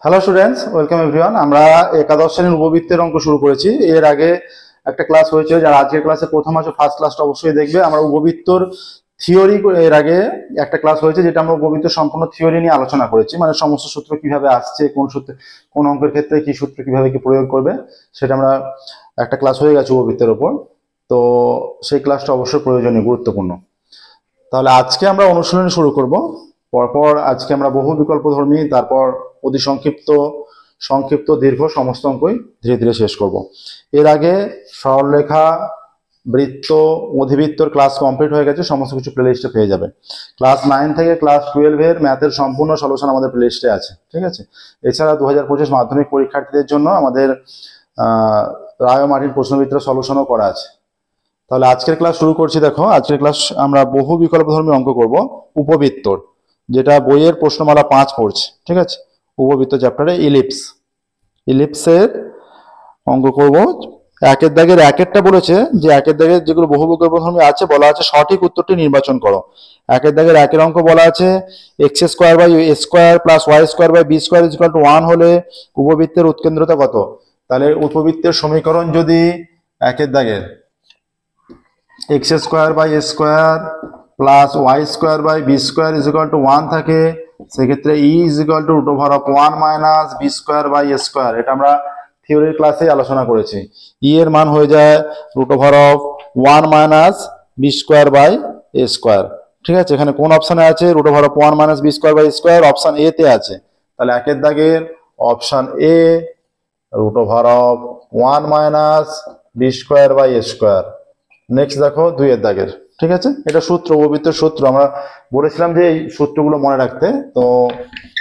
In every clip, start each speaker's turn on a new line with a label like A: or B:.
A: Hello students, welcome everyone. আমরা একাদশ শ্রেণীর উপবৃত্তের অঙ্ক শুরু করেছি। এর আগে একটা ক্লাস হয়েছে, যারা আজকের ক্লাসে প্রথম আছে ফার্স্ট ক্লাসটা অবশ্যই দেখবে। আমরা উপবৃত্তর থিওরি এর আগে একটা ক্লাস হয়েছে, যেটা আমরা উপবৃত্তের সম্পূর্ণ থিওরি নিয়ে আলোচনা করেছি, মানে সমস্ত সূত্র কিভাবে আসছে, কোন সূত্রে কোন অঙ্কের ক্ষেত্রে কি সূত্র কিভাবে কি প্রয়োগ করবে, সেটা আমরা একটা ক্লাস হয়ে গেছে উপবৃত্তের ওপর। তো সেই ক্লাসটা অবশ্যই প্রয়োজনীয়, গুরুত্বপূর্ণ। তাহলে আজকে আমরা অনুশীলন শুরু করব। পরপর আজকে আমরা বহু বিকল্পধর্মী, তারপর অতি সংক্ষিপ্ত, সংক্ষিপ্ত, দীর্ঘ সমস্ত অঙ্কই ধীরে ধীরে শেষ করব। এর আগে সরলরেখা, বৃত্ত, অধিবৃত্তর ক্লাস কমপ্লিট হয়ে গেছে, সমস্ত কিছু প্লেলিস্টে পেয়ে যাবে। ক্লাস 9 থেকে ক্লাস 12 এর ম্যাথের সম্পূর্ণ সলিউশন আমাদের প্লেলিস্টে আছে, ঠিক আছে। এছাড়া 2025 মাধ্যমিক পরীক্ষার্থীদের জন্য আমাদের রায় ও মার্টিন প্রশ্নবিত্র সলিউশনও করা আছে। তাহলে আজকের ক্লাস শুরু করছি। দেখো, আজকের ক্লাস আমরা বহু বিকল্পধর্মী অঙ্ক করব উপবৃত্তর, যেটা বইয়ের প্রশ্নমালা 5 পড়ছে, ঠিক আছে। উপবৃত্ত চ্যাপ্টারে ইলিপসের অঙ্ক করব। একের দাগের একেরটা বলেছে যে একের দাগের যেগুলো বহু বিকল্পধর্মী আছে, বলা আছে সঠিক উত্তরটি নির্বাচন করো। একের দাগের একের অঙ্ক বলা আছে x square by A square plus Y square by B square is equal to 1 হলে উপবৃত্তের উৎকেন্দ্রতা কত। তাহলে উপবৃত্তের সমীকরণ যদি একের দাগের X square by A square plus Y square by B square is equal to 1 থাকে, সেক্ষেত্রে E is equal to root over of 1 minus B square by A square. এটা আমরা থিওরির ক্লাসে আলোচনা করেছি। ই এর মান হয়ে যায় root over of 1 minus B square by A square, ঠিক আছে। এখানে কোন অপশনে আছে? Root over of 1 minus B square by square, option a তে আছে। তাহলে একের দাগের option a, root over of 1 minus B square by A square. Next দেখো দুইয়ের দাগের, ঠিক আছে। এটা সূত্র, উপবৃত্তের সূত্র। আমরা বলেছিলাম যে এই সূত্রগুলো মনে রাখতে। তো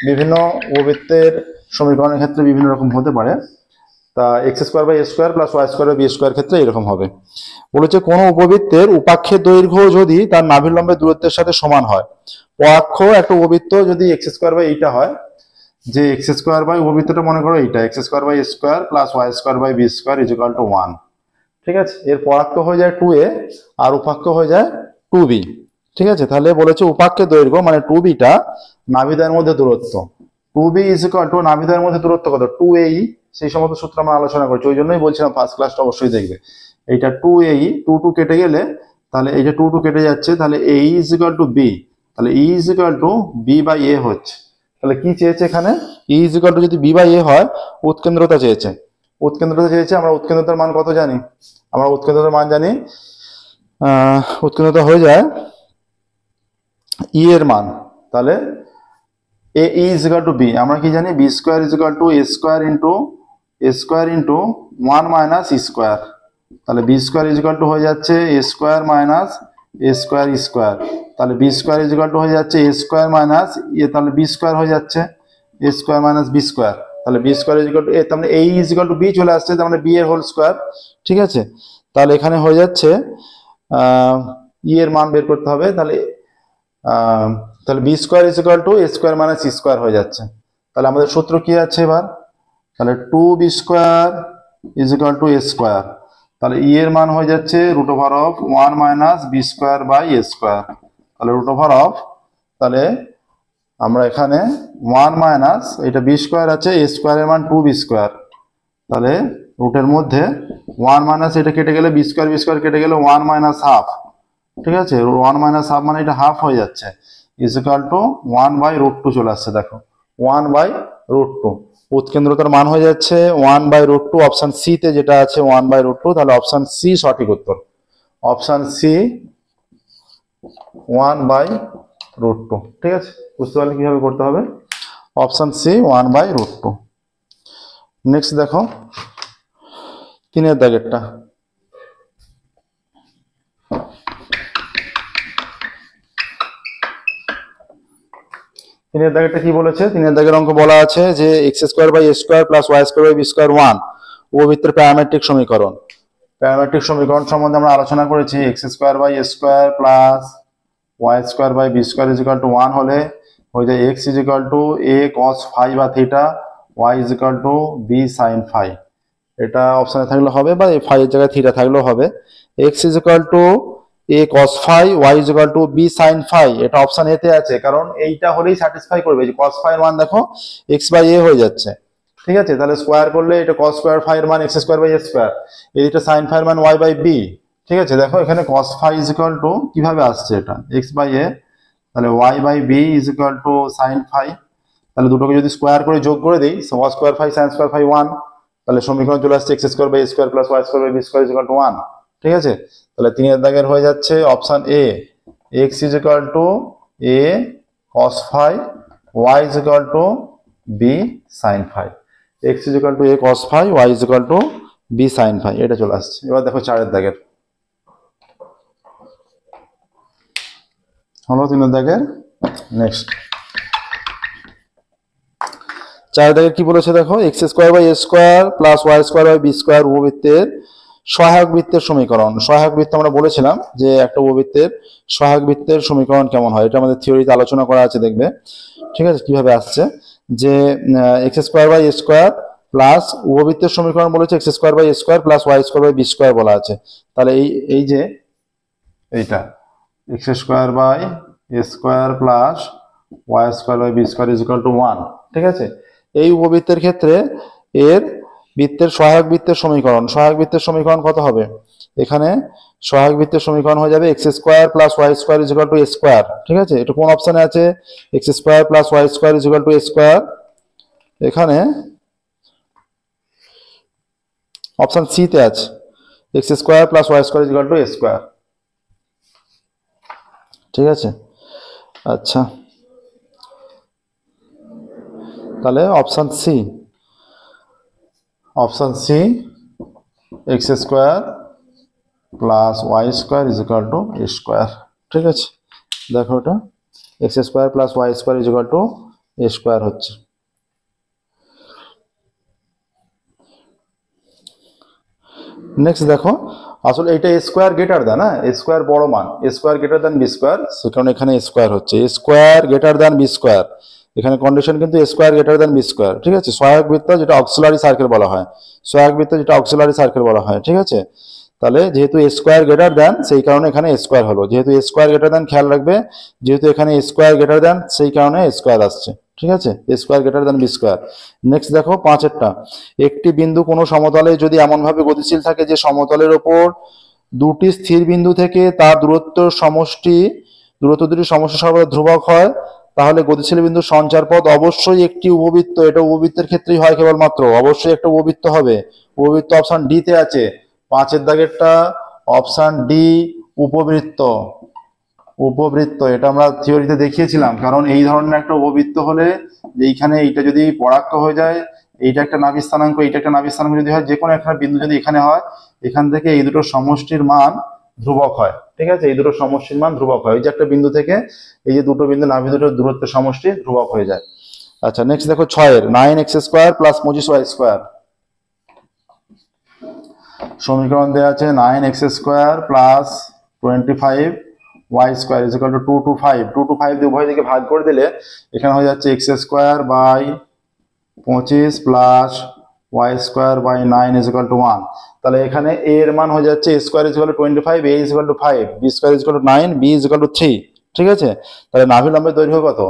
A: বিভিন্ন উপবৃত্তের সমীকরণের ক্ষেত্রে বিভিন্ন রকম হতে পারে। তা x square by A square plus Y square by B square ক্ষেত্রে এরকম হবে। বলেছে কোন উপবৃত্তের উপাক্ষের দৈর্ঘ্য যদি তার নাভিলম্বের দূরত্বের সাথে সমান হয়। পরাক্ষ একটা উপবৃত্ত যদি এক্স স্কোয়ার বাই এইটা হয়, যে এক্স স্কোয়ার বাই উপবৃত্তটা মনে করো এইটা, x square by square plus Y square by B square is equal to 1, ঠিক আছে। এর পরাক্ষ হয়ে যায় 2a আর উপাক্ষ হয়ে যায় 2b, ঠিক আছে। তাহলে বলেছে উপাক্ষের দৈর্ঘ্য মানে 2bটা নাভিদ্বয়ের মধ্যে দূরত্ব, 2b ইজ ইকুয়াল টু নাভিদ্বয়ের মধ্যে দূরত্ব কত, 2ae। সেই সমস্ত সূত্র আমরা আলোচনা করছি, ওই জন্যই বলছিলাম ফার্স্ট ক্লাসটা অবশ্যই দেখবে। এইটা 2ae, 2 কেটে গেলে তাহলে এই যে 2 কেটে যাচ্ছে, তাহলে a is equal to b, তাহলে e is equal to b by a হচ্ছে। তাহলে কি চেয়েছে এখানে? e ইজ ইকুয়াল টু যদি b বাই a হয়, উৎকেন্দ্রতা চেয়েছে। উৎকেন্দ্রতা চেয়েছে, আমরা উৎকেন্দ্রতার মান কত জানি? আমরা উৎকেন্দ্রতার মান জানি, উৎকেন্দ্রতা হয়ে যায় ই এর মান। তাহলে A is equal to B, আমরা কি জানি? B square is equal to A square into 1 minus E square. তাহলে B square is equal to হয়ে যাচ্ছে A square minus A square E square. তাহলে B square is equal to হয়ে যাচ্ছে A square minus এ, তাহলে B square হয়ে যাচ্ছে A square minus B square. তাহলে B square is equal to A, তার মানে A is equal to B চলে আসছে, তার মানে বি এর হোল স্কোয়ার, ঠিক আছে। তাহলে এখানে হয়ে যাচ্ছে ই এর মান বের করতে হবে। তাহলে B square is equal to A square minus E square হয়ে যাচ্ছে। তাহলে আমাদের সূত্র কি আছে এবার? তাহলে 2b square is equal to A square. তাহলে ই এর মান হয়ে যাচ্ছে root over of 1 minus B square by A square. তাহলে রুট ওভার অফ, তাহলে আমরা এখানে 1 মাইনাস, এটা বি স্কোয়ার আছে, এ স্কোয়ারের মান 2b স্কোয়ার। তাহলে রুটের মধ্যে 1 মাইনাস এটা কেটে গেলে বি স্কোয়ার কেটে গেলে 1 মাইনাস হাফ, ঠিক আছে। 1 মাইনাস হাফ মানে এটা হাফ হয়ে যাচ্ছে, is equal to 1 by root 2 চলে আসছে। দেখো 1 বাই রুট 2, উৎকেন্দ্রতার মান হয়ে যাচ্ছে 1 বাই রুট 2। অপশন সি তে যেটা আছে 1 বাই রুট 2, তাহলে অপশন সি সঠিক উত্তর। অপশন সি 1 বাই রুট 2, ঠিক আছে। বুঝতে পারলে কিভাবে করতে হবে? Option c 1 by root 2। Next দেখো 3-এর দাগেরটা। 3-এর দাগেরটা কি বলেছে? 3-এর দাগের অঙ্ক বলা আছে যে x square by A square plus Y square by B square 1 উপবৃত্তের প্যারামেট্রিক সমীকরণ। প্যারামেট্রিক সমীকরণ সম্বন্ধে আমরা আলোচনা করেছি। X square by A square plus Y square by B square is equal to 1 হলে হয়ে যায় x is equal to a cos phi বা theta, y is equal to b sine phi. এটা অপশনে থাকলে হবে, বা ফাই এর জায়গায় থিটা থাকলেও হবে। X is equal to a cos phi y is equal to b sine phi, এটা অপশন এ তে আছে, কারণ এইটা হলেই স্যাটিসফাই করবে যে কস ফাই এর মান দেখো এক্স বাই এ হয়ে যাচ্ছে। ঠিক আছে, তাহলে স্কোয়ার করলে এটা কস স্কোয়ার ফাই এর মান x square by A square, এইটা সাইন ফাই এর মান ওয়াই বাই বি। ঠিক আছে, দেখো এখানে cos phi is equal to কিভাবে আসছে, এটা এক্স বাই এ, তাহলে y by b is equal to sine phi, তাহলে দুটোকে যদি স্কোয়ার করে যোগ করে দিই, cos square phi sine square phi 1, তাহলে সমীকরণ চলে আসছে x square by A square plus Y square by B square is equal to 1। ঠিক আছে, তাহলে 3 এর দাগের হয়ে যাচ্ছে option a, x is equal to a cos phi y is equal to b sine phi, x is equal to a cos phi y is equal to b sine phi, এটা চলে আসছে। এবার দেখো 4 এর দাগের হলো, 3 এর দাগের নেক্সট 4 এর দাগের কি বলেছে দেখো, x square by A square plus Y square by B square উপবৃত্তের সহায়ক বৃত্তের সমীকরণ। সহায়ক বৃত্ত আমরা বলেছিলাম যে একটা উপবৃত্তের সহায়ক বৃত্তের সমীকরণ কেমন হয়, এটা আমাদের থিওরিতে আলোচনা করা আছে, দেখবে। ঠিক আছে, কিভাবে আসছে যে x square by A square plus উপবৃত্তের সমীকরণ বলেছে x square by A square plus Y square by B square বলা আছে, তাহলে এই যে এইটা x square by A square plus Y square by B square is equal to 1। ঠিক আছে, এই উপবৃত্তের ক্ষেত্রে এর বৃত্তের সহায়ক বৃত্তের সমীকরণ, সহায়ক বৃত্তের সমীকরণ কত হবে, এখানে সহায়ক বৃত্তের সমীকরণ হয়ে যাবে x square plus Y square is equal to A square. ঠিক আছে, এটা কোন অপশনে আছে, x square plus Y square is equal to A square, এখানে অপশন সি তে আছে x square plus Y square is equal to A square. ঠিক আছে, আচ্ছা তাহলে option c, option c x square plus Y square is equal to A square. ঠিক আছে, দেখো এটা x square plus Y square is equal to A square হচ্ছে। Next দেখো, আসলে এটা এ স্কোয়ার গ্রেটার দেন, হ্যাঁ এ স্কোয়ার বড় মান, a square greater than b square, সে কারণে এখানে এ স্কোয়ার হচ্ছে, a square greater than b square, এখানে কন্ডিশন কিন্তু a square greater than b square. ঠিক আছে, সহায়ক বৃত্ত যেটা অক্সিলারি সার্কেল বলা হয়, সহায়ক বৃত্ত যেটা অক্সিলারি সার্কেল বলা হয়। ঠিক আছে, তাহলে যেহেতু এ স্কোয়ার গ্রেটার দেন সেই কারণে এখানে এ স্কোয়ার হলো, যেহেতু এ স্কোয়ার গ্রেটার দেন খেয়াল রাখবে, যেহেতু এখানে এ স্কোয়ার গ্রেটার দেন সেই কারণে এ স্কোয়ার আসছে। ঠিক আছে, a square greater than b square. Next দেখো 5এরটা, একটি বিন্দু কোনো সমতলে যদি এমনভাবে গতিশীল থাকে যে সমতলের ওপর দুটি স্থির বিন্দু থেকে তার দূরত্ব দুটি সমষ্টি সর্বদা ধ্রুবক হয়, তাহলে গতিশীল বিন্দুর সঞ্চার পথ অবশ্যই একটি উপবৃত্ত, এটা উপবৃত্তের ক্ষেত্রেই হয় কেবলমাত্র, অবশ্যই একটা উপবৃত্ত হবে। উপবৃত্ত অপশন ডি তে আছে, 5এর দাগেরটা অপশন ডি উপবৃত্ত। উপবৃত্ত এটা আমরা থিওরিতে দেখিয়েছিলাম, কারণ এই ধরনের একটা উপবৃত্ত হলে এইখানে এইটা যদি পরাক্ষ হয়ে যায়, এইটা একটা নাভি স্থানাঙ্ক, এইটা একটা নাভি স্থানাঙ্ক যদি হয়, যে কোনো একটা বিন্দু যদি এখানে হয়, এখান থেকে এই দুটো সমষ্টির মান ধ্রুবক হয়। ঠিক আছে, এই দুটো সমষ্টির মান ধ্রুবক হয়, এই যে একটা বিন্দু থেকে এই যে দুটো বিন্দু নাভি দুটোর দূরত্বের সমষ্টি ধ্রুবক হয়ে যায়। আচ্ছা নেক্সট দেখো 6এর 9x square plus 25y square, সমীকরণ দেওয়া আছে 9x square plus 25y square is equal to 2 to 5, 2 to 5 দিয়ে উভয় দিকে ভাগ করে দিলে এখানে হয়ে যাচ্ছে x square by 25 plus Y square by 9 is equal to 1। তাহলে এখানে a এর মান হয়ে যাচ্ছে a square is equal to 25, a is equal to 5, b square is equal to 9, b is equal to 3। ঠিক আছে, তাহলে নাভি লম্বের দৈর্ঘ্য কত,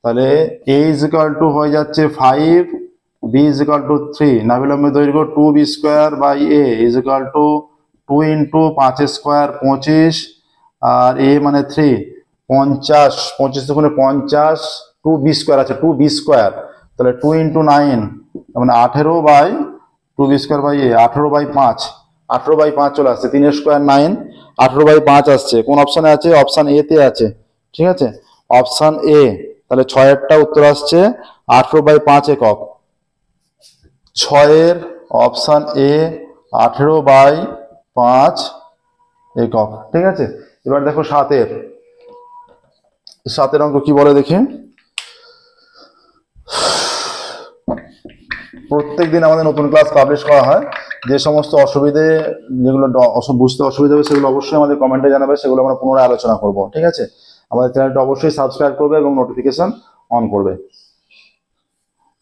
A: তাহলে a ইজ ইকুয়াল টু হয়ে যাচ্ছে 5, b ইজ ইকুয়াল টু 3, নাভি লম্বের দৈর্ঘ্য 2b square by a is equal to 2 into 5 square 25, আর a মানে 3, 50, 25 দুগুণে 50, 2b স্কোয়ার আছে 2b স্কোয়ার, তাহলে 2 ইন্টু 9 মানে 18 by 2b square by a, 18 by 5, 18 by 5 চলে আসছে, 3 স্কোয়ার 9, 18 বাই 5 আসছে, কোন অপশনে আছে, অপশন এ তে আছে। ঠিক আছে, অপশন এ, তাহলে 6এরটা উত্তর আসছে 18 বাই 5 একক। 6এর অপশন এ 18 বাই 5 একক। ঠিক আছে, এবার দেখো 7এর অঙ্ক কি বলে দেখি। প্রত্যেকদিন আমাদের নতুন ক্লাস পাবলিশ করা হয়, যে সমস্ত অসুবিধে যেগুলো বুঝতে অসুবিধা হবে সেগুলো অবশ্যই আমাদের কমেন্টে জানাবে, সেগুলো আমরা পুনরায় আলোচনা করব। ঠিক আছে, আমাদের চ্যানেলটা অবশ্যই সাবস্ক্রাইব করবে এবং নোটিফিকেশন অন করবে।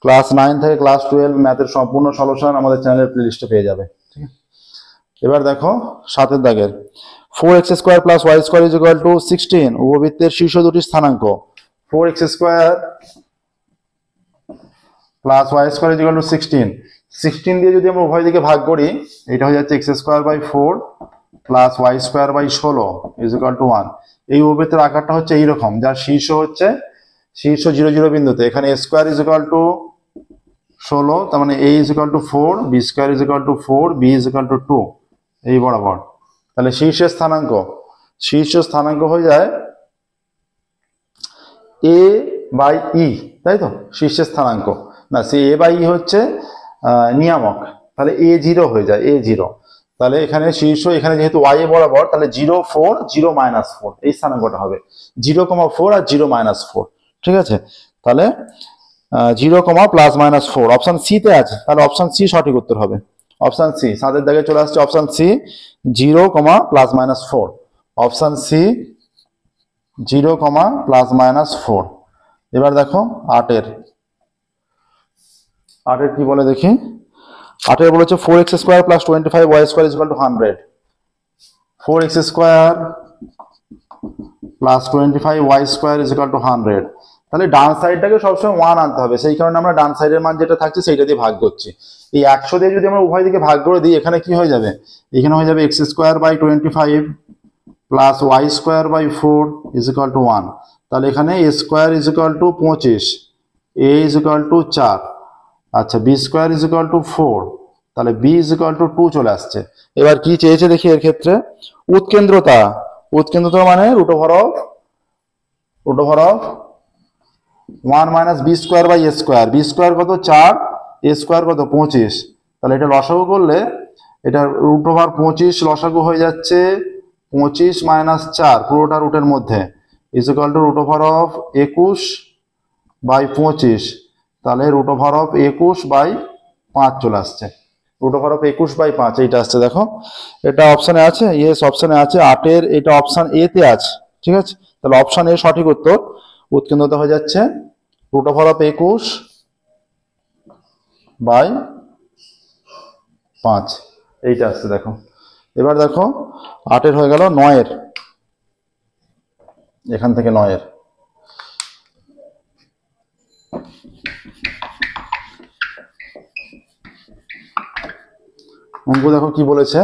A: ক্লাস 9 থেকে ক্লাস 12 ম্যাথের সম্পূর্ণ সলিউশন আমাদের চ্যানেলের প্লেলিস্টে পেয়ে যাবে। ঠিক আছে, এবার দেখো 7এর দাগের 4x square plus Y square is equal to 16, উপবৃত্তের শীর্ষ দুটি স্থানাঙ্ক। 4x square plus Y square is equal to 16, 16 দিয়ে যদি আমরা উভয় দিকে ভাগ করি, এটা হয়ে যাচ্ছে x square by 4 plus Y square by 16 is equal to 1। এই উপবৃত্তের আকারটা হচ্ছে এইরকম, যার শীর্ষ হচ্ছে শীর্ষ 0 0 বিন্দুতে, এখানে a square is equal to 16, তার মানে a is equal to 4, b square is equal to 4, b is equal to 2, এই বরাবর। তাহলে শীর্ষের স্থানাঙ্ক হয়ে যায় a বাই ই, তাই তো? শীর্ষের স্থানাঙ্ক না, সে a বাই ই হচ্ছে নিয়ামক, তাহলে a0 হয়ে যায়, a0। তাহলে এখানে শীর্ষ, এখানে যেহেতু y এ বরাবর, তাহলে 0 4 0 -4 এই স্থানাঙ্কটা হবে 0,4 আর 0 -4, ঠিক আছে? তাহলে 0, +-4 অপশন সি তে আছে, তাহলে অপশন সি সঠিক উত্তর হবে। অপশন সি সাদের দাগে চলে আসছে, অপশন সি 0, +-4, অপশন সি 0, +-4। এবার দেখো 8 এর কি বলে দেখি। 8 এর বলেছে 4x square plus 25y square is equal two 100। 4x square plus 25y square is equal two 100। তাহলে ডান সাইডটাকে সবসময় 1 আনতে হবে, সেই কারণে আমরা ডান সাইডের মান যেটা থাকছে সেইটা দিয়ে ভাগ করছি। এই 100 দিয়ে যদি আমরা উভয় দিকে ভাগ করে দিই, এখানে কি হয়ে যাবে? এখানে হয়ে যাবে x square by 25 plus y square by 4 is equal to 1। তাহলে এখানে a square is equal to 25, a is equal to 4, আচ্ছা b square is equal to 4, তাহলে b ইজ ইকুয়াল টু 2 চলে আসছে। এবার কি চেয়েছে দেখি এর ক্ষেত্রে, উৎকেন্দ্রতা মানে root over of 1 minus B square by A square. B square কত? 4, এ স্কোয়ার কত? 25। তাহলে এটা লসাগু করলে এটা রুট ওভার 25 লসাগু হয়ে যাচ্ছে 25 - 4, পুরোটা রুটের মধ্যে, is equal to root over of 21 by 25। তাহলে রুট ওভার অফ 21 বাই 5 চলে আসছে, রুট ওভার অফ 21 বাই 5 এইটা আসছে। দেখো এটা অপশানে আছে, ইয়েস অপশানে আছে। 8 এর এটা অপশান এ তে আছে, ঠিক আছে? তাহলে অপশান এ সঠিক উত্তর। উৎকেন্দ্রতা হয়ে যাচ্ছে রুট ওভার অফ 21 বাই 5, এইটা আসছে। দেখো এবার দেখো 8 এর হয়ে গেল 9 এর, এখান থেকে 9 এর অঙ্ক দেখো কি বলেছে।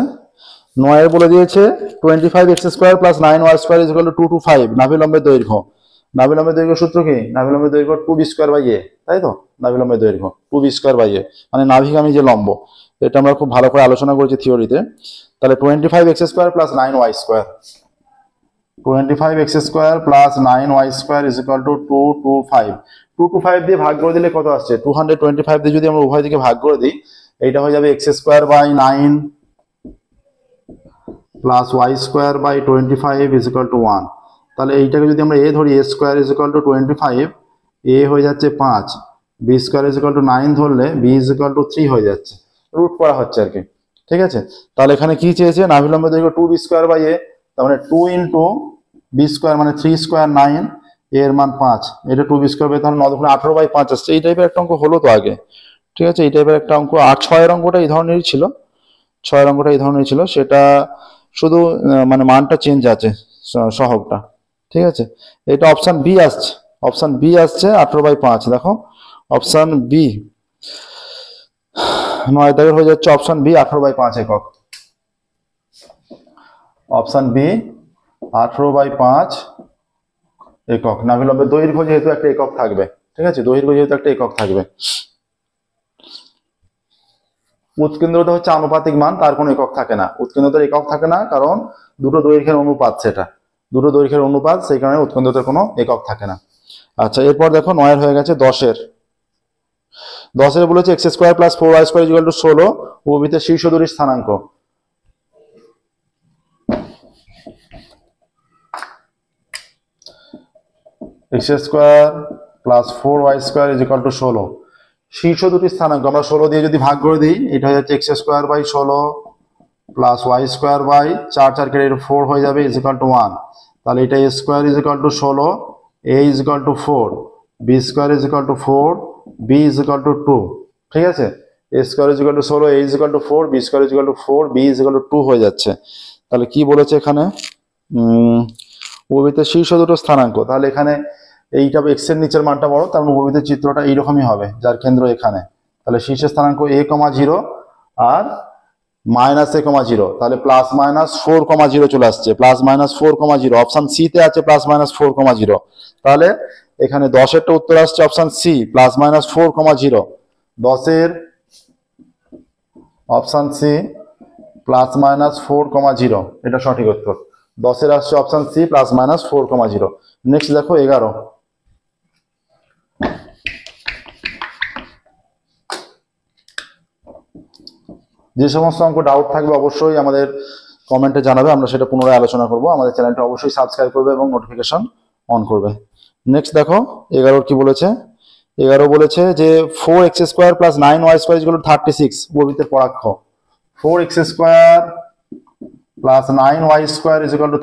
A: 9 এর বলে দিয়েছে 25x square plus 9y square is equal to 2 to 5, নাভিলম্বের দৈর্ঘ্য। নাভিলম্বের দৈর্ঘ্য সূত্র কি? নাভিলম্বের দৈর্ঘ্য 2b স্কোয়ার বাই a, তাই তো? নাভিলম্বের দৈর্ঘ্য 2b স্কোয়ার বাই a, মানে নাভিগামী যে লম্ব, এটা আমরা খুব ভালো করে আলোচনা করেছি থিওরিতে। তাহলে 25x square plus 9y square, 25x square plus 9y square is equal to 2 to 5। 2 to 5 দিয়ে ভাগ করে দিলে কত আসছে? 225 দিয়ে যদি আমরা উভয় দিকে ভাগ করে দিই, এইটা হয়ে যাবে x square by 9 plus Y square by 25 is equal to 1। তাহলে এইটাকে যদি আমরা a ধরি, a square is equal to 25, a হয়ে যাচ্ছে 5, b square is equal to 9 ধরলে b ইজ ইকুয়াল টু 3 হয়ে যাচ্ছে, রুট করা হচ্ছে আর কি, ঠিক আছে? তাহলে এখানে কি চেয়েছে? নাভিলম্বের দৈর্ঘ্য 2b স্কোয়ার বাই a, তার মানে 2 ইন্টু b স্কোয়ার মানে 3 স্কোয়ার 9, এর মান 5, এটা 2b স্কোয়ার বাই, তাহলে 9 18 বাই 5 আসছে। এই টাইপের একটা অঙ্ক হলো তো আগে, ঠিক আছে? এই টাইপের একটা অঙ্ক। আর 6 এর অঙ্কটা এই ধরনেরই ছিল, 6 এর অঙ্কটা এই ধরনেরই ছিল, সেটা শুধু মানে মানটা চেঞ্জ আছে, সহগটা, ঠিক আছে? এটা অপশন বি আসছে, অপশন বি আসছে 18 বাই 5। দেখো অপশন বি 9 দাগের হয়ে যাচ্ছে অপশন বি 18 বাই 5 একক। অপশন বি 18 বাই 5 একক। নাভিলম্বের দৈর্ঘ্য যেহেতু একটা একক থাকবে, ঠিক আছে? দৈর্ঘ্য যেহেতু একটা একক থাকবে। উৎকেন্দ্রতা হচ্ছে আনুপাতিক মান, তার কোনো একক থাকে না। উৎকেন্দ্রতার একক থাকে না, কারণ দুটো দৈর্ঘ্যের অনুপাত, সেটা দুটো দৈর্ঘ্যের অনুপাত, সেই কারণে উৎকেন্দ্রতার কোনো একক থাকে না। আচ্ছা এরপর দেখো 9 এর হয়ে গেছে 10 এর। 10 এর বলেছে x square plus 4y square is equal to 16, উপবৃত্তের শীর্ষ দুটির স্থানাঙ্ক। x square plus 4y square is equal to 16, শীর্ষ দুটি স্থানাঙ্ক আমরা 16 দিয়ে যদি ভাগ করে দিই, এটা হয়ে যাচ্ছে x square by 16 plus y square by 4 4 কেটে 4 হয়ে যাবে ইজ ইকুয়াল টু 1। তাহলে এটা a square is equal to 16, a is equal to 4, b square is equal to 4, b is equal to 2, ঠিক আছে? a square is equal to 16, a is equal to 4, b square is equal to 4, b is equal to 2 হয়ে যাচ্ছে। তাহলে কি বলেছে এখানে, উপবৃত্তের শীর্ষ দুটো স্থানাঙ্ক, তাহলে এখানে এইটা এক্স এর নিচের মানটা বড়, তার মানে উপবৃত্তের চিত্রটা এইরকমই হবে, যার কেন্দ্র এখানে। তাহলে শীর্ষের স্থানাঙ্ক a,0 আর -a,0, তাহলে +-4,0 চলে আসছে, +-4,0। অপশন সি তে আছে +-4,0, তাহলে এখানে 10-এরটা উত্তর আসছে অপশন সি +-4,0। 10-এর অপশন সি +-4,0, এটা সঠিক উত্তর। 10-এর আসছে অপশন সি +-4,0। নেক্সট দেখো 11। যে সমস্ত অঙ্ক ডাউট থাকবে অবশ্যই আমাদের কমেন্টে জানাবে, আমরা সেটা পুনরায় আলোচনা করব। আমাদের চ্যানেলটা অবশ্যই সাবস্ক্রাইব করবে এবং নোটিফিকেশন অন করবে। নেক্সট দেখো 11 কি বলেছে। 11 বলেছে যে 4x² + 9y² = 36, উপবৃত্তের পরাক্ষ। 4x² + 9y² =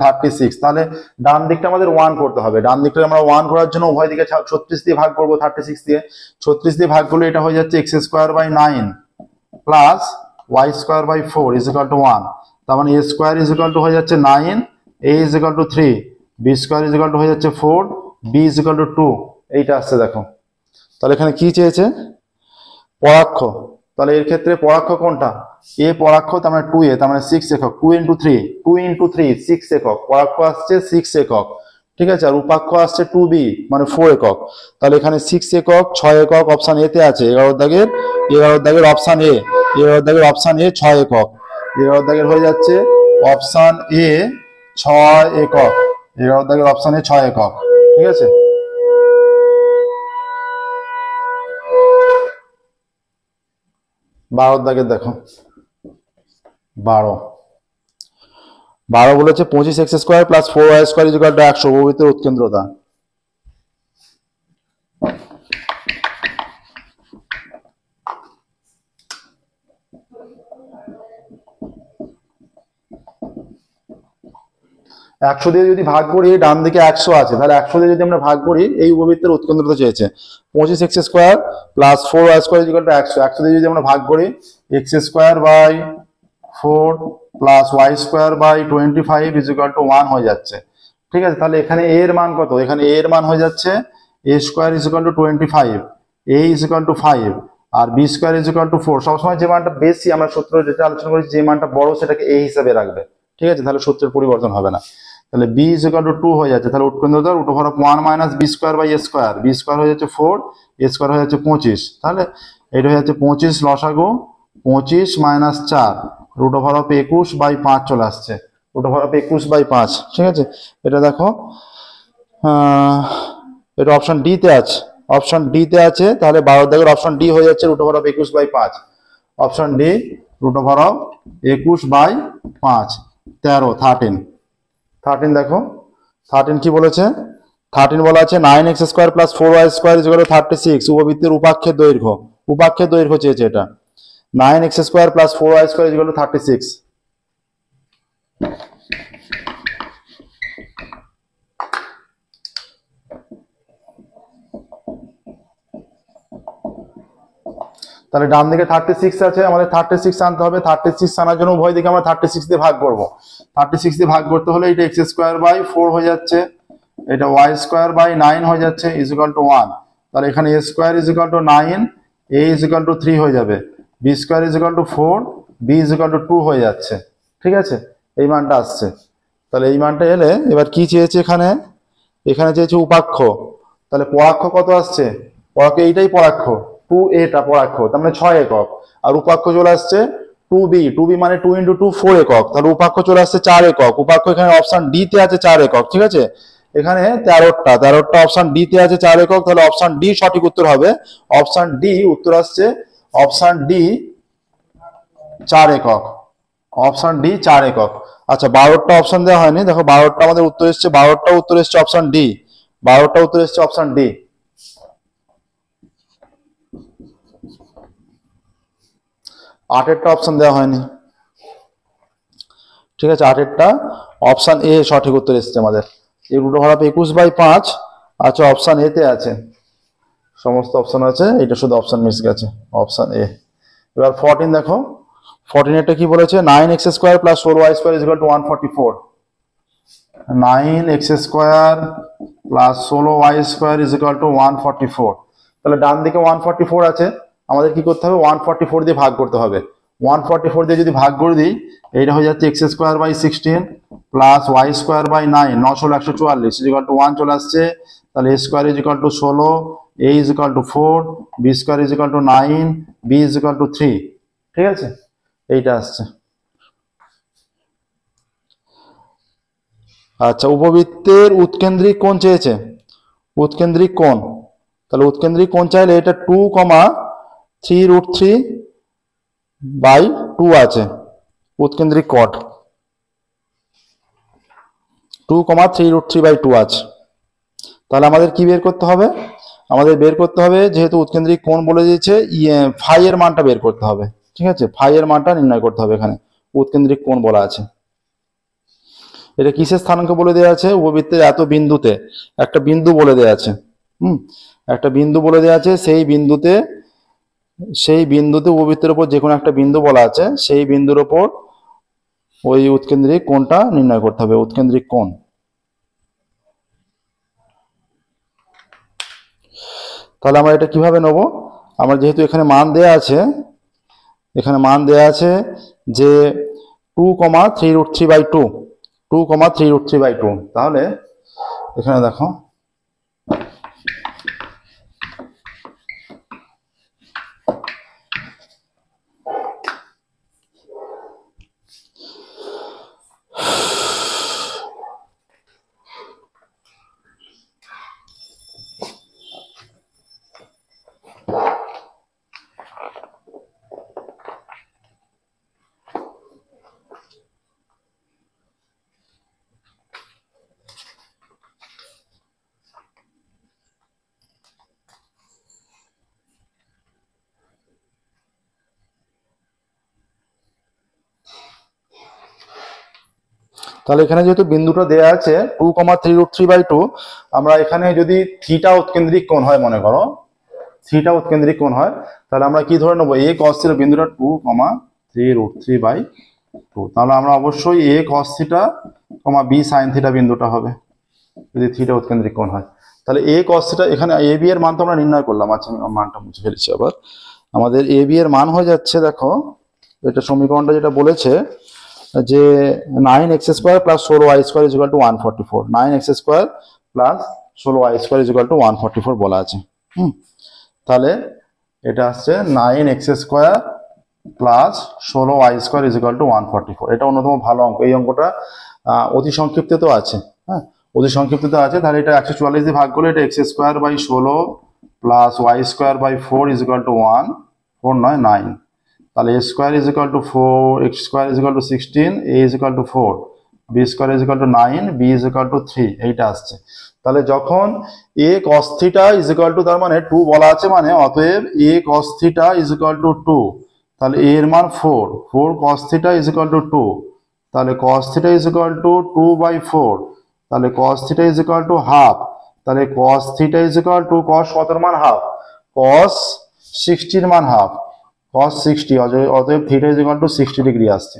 A: 36, তাহলে ডান দিকটা আমাদের 1 করতে হবে। ডান দিকটা আমরা 1 করার জন্য উভয় দিকে 36 দিয়ে ভাগ করব, 36 দিয়ে। 36 দিয়ে ভাগ করলে এটা হয়ে যাচ্ছে x²/9 প্লাস y²/4 = 1। তার মানে a² হয়ে যাচ্ছে 9, a = 3, b² হয়ে যাচ্ছে 4, b = 2, এইটা আসছে দেখো। তাহলে এখানে কি চেয়েছে, পরাক্ষ। তাহলে এর ক্ষেত্রে পরাক্ষ কোনটা, এ পরাক্ষ, তার মানে 2a, তার মানে 6 একক। 2 × 3 6 একক, পরাক্ষ আসছে 6 একক, ঠিক আছে। আর উপাক্ষ আসছে 2b, মানে 4 একক। তাহলে এখানে 6 একক 6 একক অপশন এ তে আছে। 11 দাগের অপশন এ, 11 দাগের অপশন এ 6 একক। 11 দাগের হয়ে যাচ্ছে অপশন এ 6 একক। 11 দাগের অপশন এ 6 একক, ঠিক আছে। বারো দাগের দেখো, 12 বলেছে 25x² + 4y² = 100, উপবৃত্তের উৎকেন্দ্রতা। একশো দিয়ে যদি ভাগ করি, ডান দিকে 100 আছে, তাহলে 100 দিয়ে যদি আমরা ভাগ করি, এই উপবৃত্তের উৎকেন্দ্রতা চেয়েছে। 25x² + 4y² = 100। 100 দিয়ে যদি আমরা ভাগ করি, x²/4 + y²/25 = 1 হয়ে যাচ্ছে, ঠিক আছে। তাহলে এখানে a এর মান কত, এখানে a এর মান হয়ে যাচ্ছে a² = 25, a = 5, আর b² = 4। সবসময় যে মানটা বেশি, আমরা সূত্র যেটা আলোচনা করেছি, যে মানটা বড় সেটাকে a হিসাবে রাখবে, ঠিক আছে, তাহলে সূত্রের পরিবর্তন হবে না। তাহলে b = 2 হয়ে যাচ্ছে, তাহলে উৎকেন্দ্রতা √1 - b²/a², b² হয়ে যাচ্ছে 4, a² হয়ে যাচ্ছে 25, তাহলে এটা হয়ে যাচ্ছে 25 লসাগু 25 - 4 √21/5 চলে আসছে, √21/5, ঠিক আছে। এটা দেখো এটা অপশন ডি তে আছে, অপশন ডি তে আছে। তাহলে 12 দাগের অপশন ডি হয়ে যাচ্ছে √21/5, অপশন ডি √21/5। 13 দেখো, 13 কি বলেছে। 13 বলা আছে 9x² + 4y² = 36, উপবৃত্তের উপাক্ষের দৈর্ঘ্য। উপাক্ষের দৈর্ঘ্য চেয়েছে এটা, 9x² + 4y² = 36। তাহলে ডান দিকে 36 আছে, আমাদের 36 আনতে হবে। 36 আনার জন্য উভয় দিকে আমরা 36 দিয়ে ভাগ করব। 36 দিয়ে ভাগ করতে হলে এটা x²/4 হয়ে যাচ্ছে, এটা y²/9 হয়ে যাচ্ছে, = 1। তাহলে এখানে a² = 9, a = 3 হয়ে যাবে, b² = 4, b = 2 হয়ে যাচ্ছে, ঠিক আছে। এই মানটা আসছে। তাহলে এই মানটা এলে এবার কি চেয়েছে, এখানে চেয়েছে উপাক্ষ। তাহলে পরাক্ষ কত আসছে, পরাক্ষ এইটাই পরাক্ষ, 2a পরাক্ষ, তার মানে 6 একক। আর উপাক্ষ চলে আসছে 2b, 2b মানে 2 × 2 4 একক, তাহলে উপাক্ষ চলে আসছে 4 একক। উপাক্ষ এখানে অপশন ডি তে আছে 4 একক, ঠিক আছে। এখানে 13টা অপশন ডি তে আছে 4 একক, তাহলে অপশন ডি সঠিক উত্তর হবে। অপশন ডি উত্তর আসছে, অপশন ডি 4 একক, অপশন ডি 4 একক। আচ্ছা 12টা অপশন দেওয়া হয়নি, দেখো 12টা আমাদের উত্তর এসছে, 12টা উত্তর এসছে অপশন ডি, 12টা উত্তর এসছে অপশন ডি। 8এরটা অপশন দেওয়া হয়নি, ঠিক আছে। 8এরটা অপশন এ সঠিক উত্তর এসছে আমাদের, এই √21/5 আচ্ছা অপশন এ তে আছে, সমস্ত অপশন আছে, এটা শুধু অপশন মিস গেছে, অপশন এ। এবার 14 দেখো, 14 কি বলেছে 9x² plus 16y² is equal two 144। 9x² plus 16y² is equal two 144। তাহলে ডান দিকে 144 আছে, আমাদের কি করতে হবে 144 দিয়ে ভাগ করতে হবে। 144 দিয়ে যদি ভাগ করে দিই এইটা হয়ে যাচ্ছে x²/16 প্লাস y²/9, 9 ষোলো 144 ইজ ইকুয়াল টু 1 চলে আসছে। তাহলে a² is equal to 16, a is equal to 4, b² is equal to 9, b is equal to 3। ঠিক আছে, এইটা আসছে। আচ্ছা, উপবৃত্তের উৎকেন্দ্রিক কোণ চেয়েছে, উৎকেন্দ্রিক কোণ। তাহলে উৎকেন্দ্রিক কোণ চাইলে এটা 2,3√3/2 আছে উৎকেন্দ্রিক কোণ, 2,3√3/2 আছে। তাহলে আমাদের কি বের করতে হবে, আমাদের বের করতে হবে যেহেতু উৎকেন্দ্রিক কোণ বলে দিয়েছে ফাই এর মানটা বের করতে হবে। ঠিক আছে, ফাই এর মানটা নির্ণয় করতে হবে। এখানে উৎকেন্দ্রিক কোণ বলা আছে, এটা কিসের স্থানাঙ্ক বলে দেওয়া আছে, উপবৃত্তের এত বিন্দুতে একটা বিন্দু বলে দেওয়া আছে। একটা বিন্দু বলে দেওয়া আছে, সেই বিন্দুতে উপবৃত্তের উপর যে কোনো একটা বিন্দু বলা আছে, সেই বিন্দুর উপর ওই উৎকেন্দ্রিক কোণটা নির্ণয় করতে হবে, উৎকেন্দ্রিক কোণ। তাহলে আমরা এটা কিভাবে নেব, আমরা যেহেতু এখানে মান দেয়া আছে, এখানে মান দেয়া আছে যে 2,3√3/2, 2,3√3/2। তাহলে এখানে দেখো তাহলে এখানে যেহেতু বিন্দুটা দেয়া আছে 2,3√3/2, আমরা এখানে যদি থিটা উৎকেন্দ্রিক কোণ হয়, মনে করো থিটা উৎকেন্দ্রিক কোণ হয়, তাহলে আমরা কি ধরে নেবো, a cos θ বিন্দুটা 2,3√3/2। তাহলে আমরা অবশ্যই a cos θ, b sin θ বিন্দুটা হবে যদি থিটা উৎকেন্দ্রিক কোণ হয়। তাহলে a cos θ, এখানে a b এর মান তো আমরা নির্ণয় করলাম। আচ্ছা, আমি মানটা মুছে ফেলেছি আবার। আমাদের a b এর মান হয়ে যাচ্ছে, দেখো এটা সমীকরণটা যেটা বলেছে যে 9x² plus 16y² is equal two 144, 9x² plus 16y² is equal two 144 বলা আছে। তাহলে এটা আসছে 9x² plus 16y² is equal two 144। এটা অন্যতম ভালো অঙ্ক। এই অঙ্কটা অতি সংক্ষিপ্ত তো আছে, হ্যাঁ অতি সংক্ষিপ্ত আছে। তাহলে এটা 144 দিয়ে ভাগ করলে এটা x²/16 plus y²/4 is equal to 1, 4 নয় 9। তাহলে a² is equal to 4, x² is equal to 16, a is equal to 4, b² is equal to 9, b is equal to 3, এইটা আসছে। তাহলে যখন a cos θ is equal to, তার মানে 2 বলা আছে, মানে অতএব a cos θ is equal to 2। তাহলে a এর মান 4, 4 cos θ ইজ ইকুয়াল টু 2। তাহলে cos θ ইজ ইকুয়াল টু 2/4। তাহলে cos θ is equal to half. তাহলে cos θ is equal to, cos কতর মান হাফ, cos 60 মান হাফ, cos 60, অতএব θ ইজ ইকুয়াল টু 60 ডিগ্রি আসছে।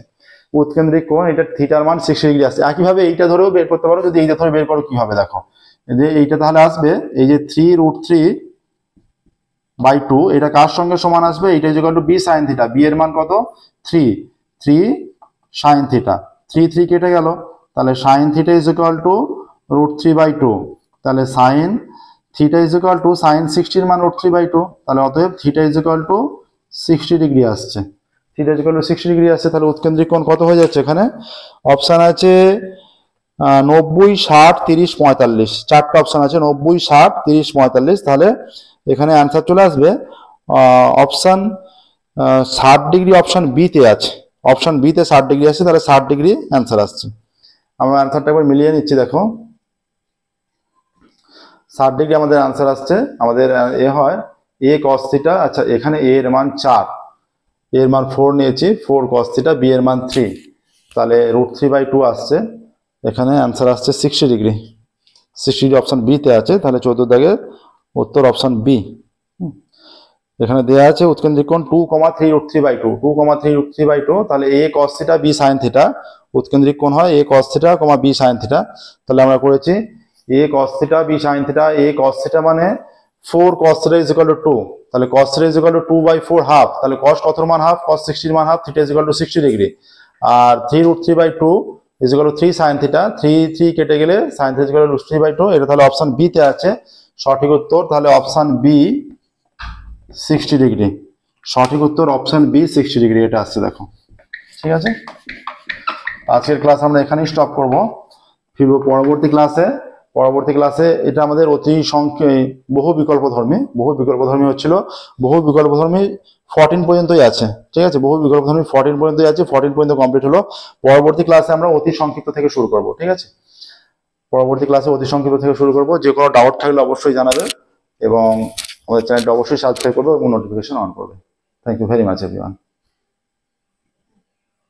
A: উৎকেন্দ্রিক কোণ, এটা থিটার মান 60 ডিগ্রি আসছে। একইভাবে এইটা ধরেও বের করতে পারো, যদি এইটা ধরে বের করো কি হবে দেখো, যে এইটা তাহলে আসবে এই যে 3√3/2, এটা কার সঙ্গে সমান আসবে, এটা is equal to b sin θ। b এর মান কত 3, 3 sin θ, 3 3 কেটে গেল। তাহলে sin θ ইজ ইকুয়াল টু √3/2। তাহলে sin θ is equal to sin 60 এর মান √3/2। তাহলে অতএব θ ইজ ইকুয়াল টু 60 ডিগ্রি আসছে, θ ইজ ইকুয়াল টু 60 ডিগ্রি আসছে। তাহলে উৎকেন্দ্রিক কোণ কত হয়ে যাচ্ছে, এখানে অপশান আছে 90, 60, 30, 45, চারটা অপশান আছে 90, 60, 30, 45। তাহলে এখানে অ্যান্সার চলে আসবে অপশান 60 ডিগ্রি, অপশান বি তে আছে, অপশান বি তে 60 ডিগ্রি আছে। তাহলে 60 ডিগ্রি অ্যান্সার আসছে। আমরা অ্যান্সারটা একবার মিলিয়ে নিচ্ছি, দেখো 60 ডিগ্রি আমাদের অ্যান্সার আসছে। আমাদের এ হয় a cos θ। আচ্ছা, এখানে a এর মান 4, এর মান 4 নিয়েছি, 4 cos θ, b এর মান 3, তাহলে √3/2 আসছে। এখানে অ্যান্সার আসছে 60 ডিগ্রি, 60 ডিগ্রি অপশান বি তে আছে। তাহলে 14 দাগের উত্তর অপশান বি। এখানে দেওয়া আছে উৎকেন্দ্রিক কোণ 2,3√3/2, 2,3√3/2, তাহলে a cos theta b sin theta, উৎকেন্দ্রিক কোণ হয় a cos theta, b sin theta. তাহলে আমরা করেছি a cos theta b sin theta, a cos theta মানে 4 cos theta is equal to 2, তাহলে cos theta is equal to 2/4 half, তাহলে cos কত মান হাফ, cos 60 মান half, theta is equal to 60 degree, আর 3√3/2 is equal to 3 sin theta, 3 কেটে গেলে sin theta is equal to √3/2, এটা তাহলে অপশন বি তে আছে সঠিক উত্তর। তাহলে অপশন বি 60 ডিগ্রি, সঠিক উত্তর অপশন বি 60 ডিগ্রি, এটা আসছে দেখো। ঠিক আছে, আজকের ক্লাস আমরা এখানেই স্টপ করব, ফিরবো পরবর্তী ক্লাসে। এটা আমাদের বহু বিকল্পধর্মী হচ্ছিল, বহু বিকল্পধর্মী 14 পর্যন্তই আছে। ঠিক আছে, বহু বিকল্পধর্মী 14 পর্যন্তই আছে, 14 পর্যন্ত কমপ্লিট হলো। পরবর্তী ক্লাসে আমরা অতি সংক্ষিপ্ত থেকে শুরু করব। ঠিক আছে, পরবর্তী ক্লাসে অতি সংক্ষিপ্ত থেকে শুরু করব। যে কোনো ডাউট থাকলে অবশ্যই জানাবে এবং আমাদের চ্যানেলটা অবশ্যই সাবস্ক্রাইব করবে এবং নোটিফিকেশন অন করবে। Thank you very much everyone.